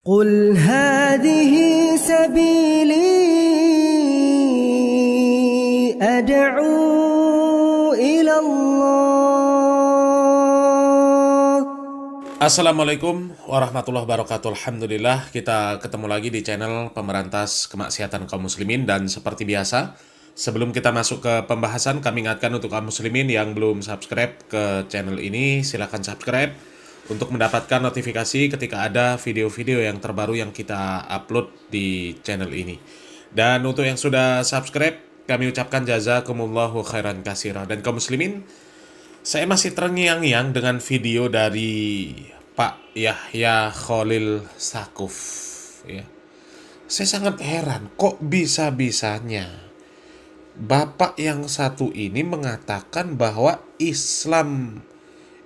قل هذه سبيلي أدعو إلى الله. Assalamualaikum warahmatullahi wabarakatuh. Alhamdulillah kita ketemu lagi di channel Pemberantas Kemaksiatan Kaum Muslimin. Dan seperti biasa, sebelum kita masuk ke pembahasan, kami ingatkan untuk kaum muslimin yang belum subscribe ke channel ini, silahkan subscribe untuk mendapatkan notifikasi ketika ada video-video yang terbaru yang kita upload di channel ini. Dan untuk yang sudah subscribe, kami ucapkan jazakumullahu khairan katsira. Dan kaum muslimin, saya masih terngiang-ngiang dengan video dari Pak Yahya Khalil Stakuf. Ya. Saya sangat heran, kok bisa-bisanya Bapak yang satu ini mengatakan bahwa Islam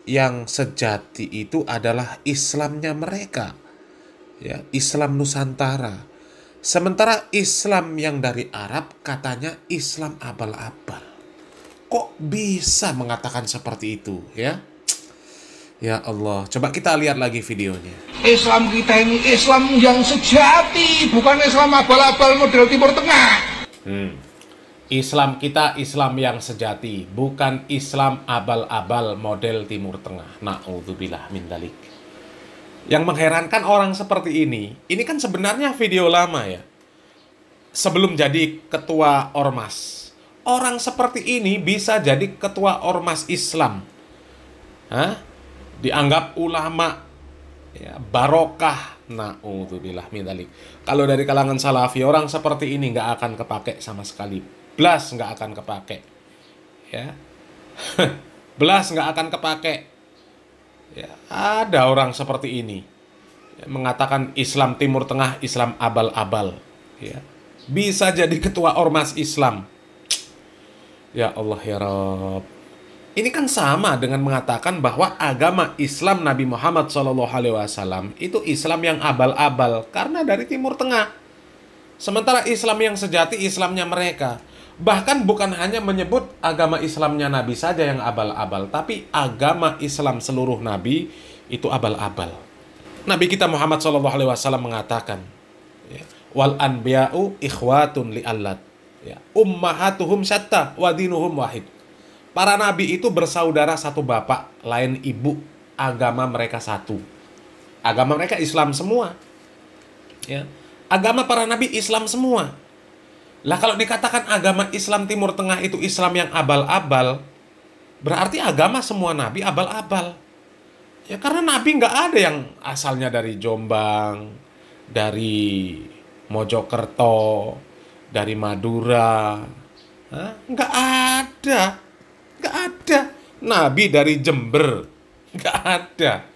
yang sejati itu adalah Islamnya mereka, ya, Islam Nusantara. Sementara Islam yang dari Arab katanya Islam abal-abal. Kok bisa mengatakan seperti itu, ya? Ya Allah, coba kita lihat lagi videonya. Islam kita ini Islam yang sejati, bukan Islam abal-abal model Timur Tengah. Islam kita Islam yang sejati, bukan Islam abal-abal model Timur Tengah. Na'udzubillah min dzalik. Yang mengherankan orang seperti ini kan sebenarnya video lama ya. Sebelum jadi ketua Ormas. Orang seperti ini bisa jadi ketua Ormas Islam. Dianggap ulama, ya, barokah. Na'udzubillah min dzalik. Kalau dari kalangan Salafi, orang seperti ini nggak akan kepake sama sekali. Belas nggak akan kepake, ya. Belas nggak akan kepake. Ya, ada orang seperti ini, ya, mengatakan Islam Timur Tengah, Islam abal-abal, ya. Bisa jadi ketua Ormas Islam. Ya Allah ya Rabb. Ini kan sama dengan mengatakan bahwa agama Islam Nabi Muhammad SAW itu Islam yang abal-abal karena dari Timur Tengah. Sementara Islam yang sejati Islamnya mereka. Bahkan bukan hanya menyebut agama Islamnya Nabi saja yang abal-abal, tapi agama Islam seluruh Nabi itu abal-abal. Nabi kita Muhammad SAW mengatakan, ya, wal anbiya'u ikhwatun li'allat, ya, ummahatuhum syatta wa dinuhum wahid. Para nabi itu bersaudara satu bapak, lain ibu, agama mereka satu. Agama mereka Islam semua. Ya. Agama para nabi Islam semua. Lah kalau dikatakan agama Islam Timur Tengah itu Islam yang abal-abal, berarti agama semua nabi abal-abal. Ya karena nabi nggak ada yang asalnya dari Jombang, dari Mojokerto, dari Madura. Nggak ada. Nggak ada. Nabi dari Jember. Nggak ada.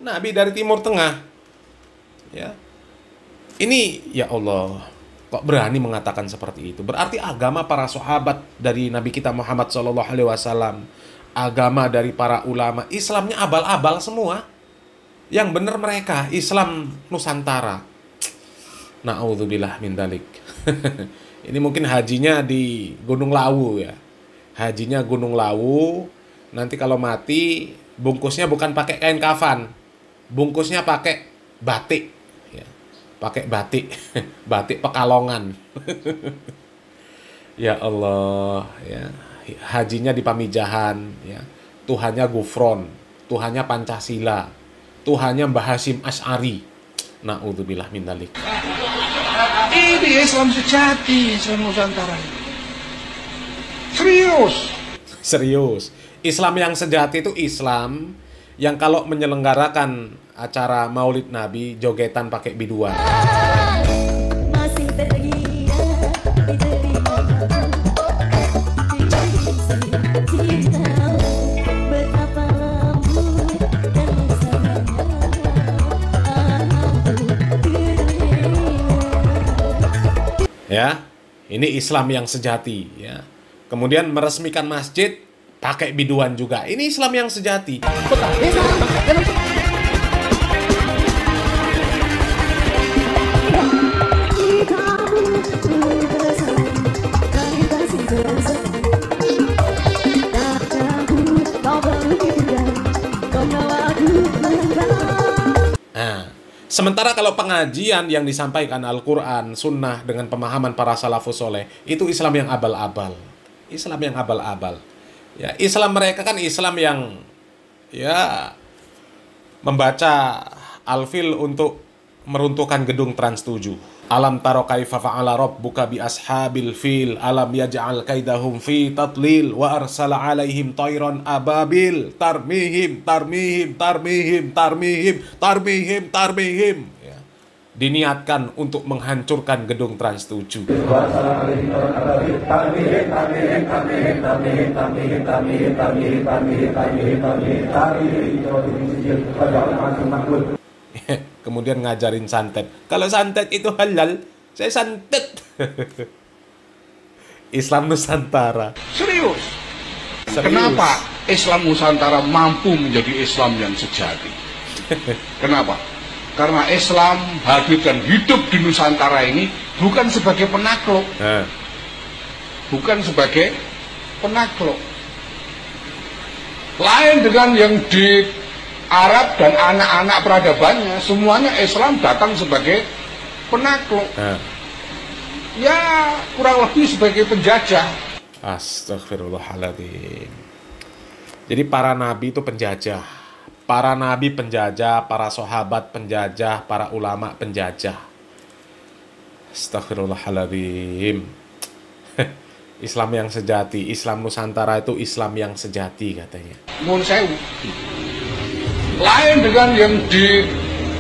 Nabi dari Timur Tengah. Ya. Ini ya Allah, kok berani mengatakan seperti itu? Berarti agama para sahabat dari Nabi kita Muhammad SAW, agama dari para ulama, Islamnya abal-abal semua. Yang benar mereka Islam Nusantara. Na'udzubillah min dzalik. Ini mungkin hajinya di Gunung Lawu ya. Hajinya Gunung Lawu. Nanti kalau mati bungkusnya bukan pakai kain kafan, bungkusnya pakai batik. Pakai batik, batik Pekalongan. Ya Allah, ya. Hajinya di Pamijahan, ya. Tuhannya Gufron, Tuhannya Pancasila, Tuhannya Mbah Hasyim Asy'ari. Na'udzubillah min dzalik. Ini Islam sejati, Islam Nusantara. Serius. Serius. Islam yang sejati itu Islam yang kalau menyelenggarakan acara Maulid Nabi jogetan pakai biduan. Ya, ini Islam yang sejati, ya. Kemudian meresmikan masjid pakai biduan juga. Ini Islam yang sejati. Sementara kalau pengajian yang disampaikan Al-Quran, Sunnah dengan pemahaman para salafus soleh, itu Islam yang abal-abal. Islam yang abal-abal. Ya, Islam mereka kan Islam yang ya membaca Al-Fil untuk meruntuhkan gedung Trans 7. Alam taro kaifa fa'ala rabbuka bi ashabil fil alam yaj'al kaidahum fi tadlil wa arsala alaihim tayran ababil tarmihim ya. Diniatkan untuk menghancurkan gedung Trans 7. Kemudian ngajarin santet. Kalau santet itu halal, saya santet. Islam Nusantara. Serius. Kenapa Islam Nusantara mampu menjadi Islam yang sejati? Kenapa? Karena Islam hadir dan hidup di Nusantara ini bukan sebagai penakluk. Bukan sebagai penakluk. Lain dengan yang di Arab dan anak-anak peradabannya, semuanya Islam datang sebagai penakluk. Ya, kurang lebih sebagai penjajah. Astagfirullahaladzim. Jadi para nabi itu penjajah. Para nabi penjajah, para sahabat penjajah, para ulama penjajah. Astagfirullahaladzim. Islam yang sejati, Islam Nusantara itu Islam yang sejati katanya. Mun sewu. Lain dengan yang di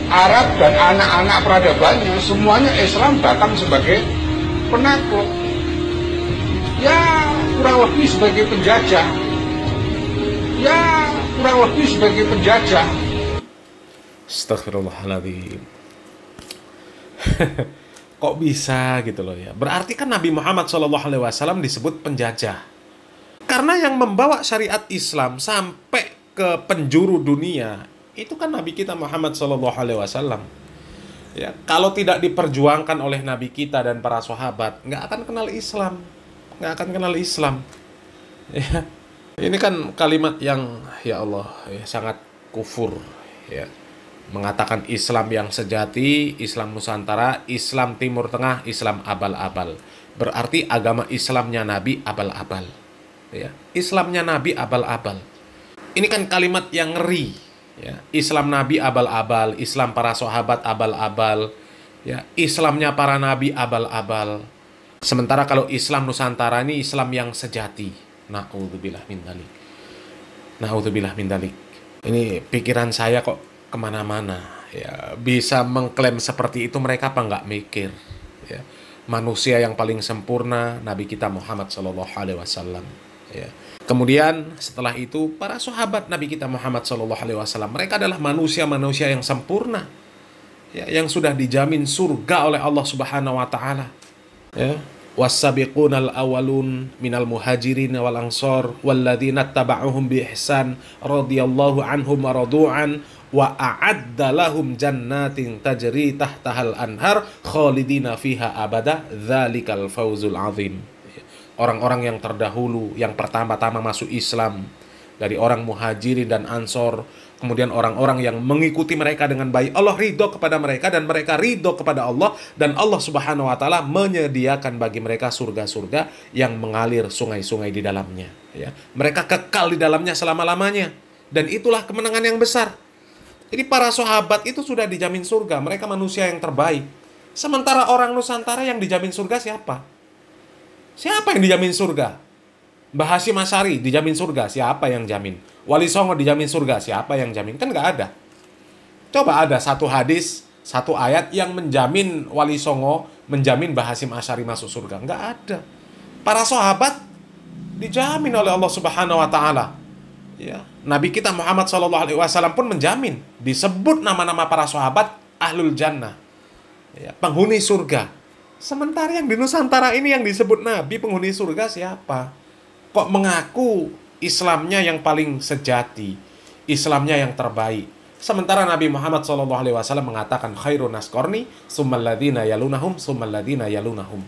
Arab dan anak-anak peradabannya, semuanya Islam datang sebagai penakluk. Ya, kurang lebih sebagai penjajah. Ya, kurang lebih sebagai penjajah. Astagfirullahaladzim. Kok bisa gitu loh ya? Berarti kan Nabi Muhammad SAW disebut penjajah. Karena yang membawa syariat Islam sampai ke penjuru dunia itu kan Nabi kita Muhammad SAW. Ya, kalau tidak diperjuangkan oleh Nabi kita dan para sahabat, nggak akan kenal Islam, nggak akan kenal Islam. Ya, ini kan kalimat yang ya Allah ya, sangat kufur. Ya, mengatakan Islam yang sejati, Islam Nusantara, Islam Timur Tengah, Islam abal-abal. Berarti agama Islamnya Nabi abal-abal. Ya, Islamnya Nabi abal-abal. Ini kan kalimat yang ngeri, ya. Islam Nabi abal-abal, Islam para sahabat abal-abal, ya. Islamnya para nabi abal-abal. Sementara kalau Islam Nusantara ini Islam yang sejati. Na'udzubillah min dzalik. Na'udzubillah min dzalik. Ini pikiran saya kok kemana-mana, ya. Bisa mengklaim seperti itu mereka apa nggak mikir, ya. Manusia yang paling sempurna Nabi kita Muhammad SAW, ya. Kemudian setelah itu para sahabat Nabi kita Muhammad SAW, mereka adalah manusia-manusia yang sempurna, ya, yang sudah dijamin surga oleh Allah Subhanahu Wa Taala. Ya. Was-sabiqunal awwalun minal muhajirin wal ansor walladzina taba'uhum bi ihsan radhiyallahu anhum wa radu'an wa a'adda lahum jannatin tajri tahtahal anhar khalidina fiha abada dzalikal fawzul azim. Orang-orang yang terdahulu, yang pertama-tama masuk Islam, dari orang muhajirin dan ansor, kemudian orang-orang yang mengikuti mereka dengan baik, Allah ridho kepada mereka dan mereka ridho kepada Allah, dan Allah Subhanahu Wa Taala menyediakan bagi mereka surga-surga yang mengalir sungai-sungai di dalamnya. Ya. Mereka kekal di dalamnya selama-lamanya, dan itulah kemenangan yang besar. Jadi para sahabat itu sudah dijamin surga, mereka manusia yang terbaik. Sementara orang Nusantara yang dijamin surga siapa? Siapa yang dijamin surga? Mbah Hasyim Asy'ari dijamin surga, siapa yang jamin? Wali Songo dijamin surga, siapa yang jamin? Kan nggak ada. Coba ada satu hadis, satu ayat yang menjamin Wali Songo, menjamin Mbah Hasyim Asy'ari masuk surga. Nggak ada. Para sahabat dijamin oleh Allah Subhanahu Wa Taala. Ya, Nabi kita Muhammad SAW pun menjamin, disebut nama-nama para sahabat ahlul jannah, ya, penghuni surga. Sementara yang di Nusantara ini yang disebut Nabi penghuni surga siapa? Kok mengaku Islamnya yang paling sejati, Islamnya yang terbaik. Sementara Nabi Muhammad SAW mengatakan khairun nas qarni tsummal ladzina yalunahum tsummal ladzina yalunahum.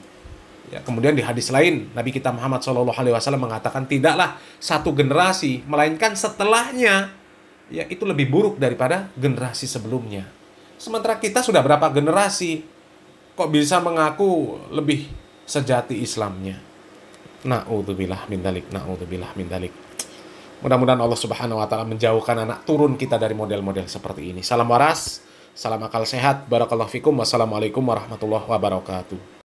Ya, kemudian di hadis lain Nabi kita Muhammad SAW mengatakan tidaklah satu generasi melainkan setelahnya ya itu lebih buruk daripada generasi sebelumnya. Sementara kita sudah berapa generasi kok bisa mengaku lebih sejati Islamnya. Na'udzubillah min dzalik, na'udzubillah min dzalik. Mudah-mudahan Allah Subhanahu wa taala menjauhkan anak turun kita dari model-model seperti ini. Salam waras, salam akal sehat, barakallahu fikum, wassalamualaikum warahmatullahi wabarakatuh.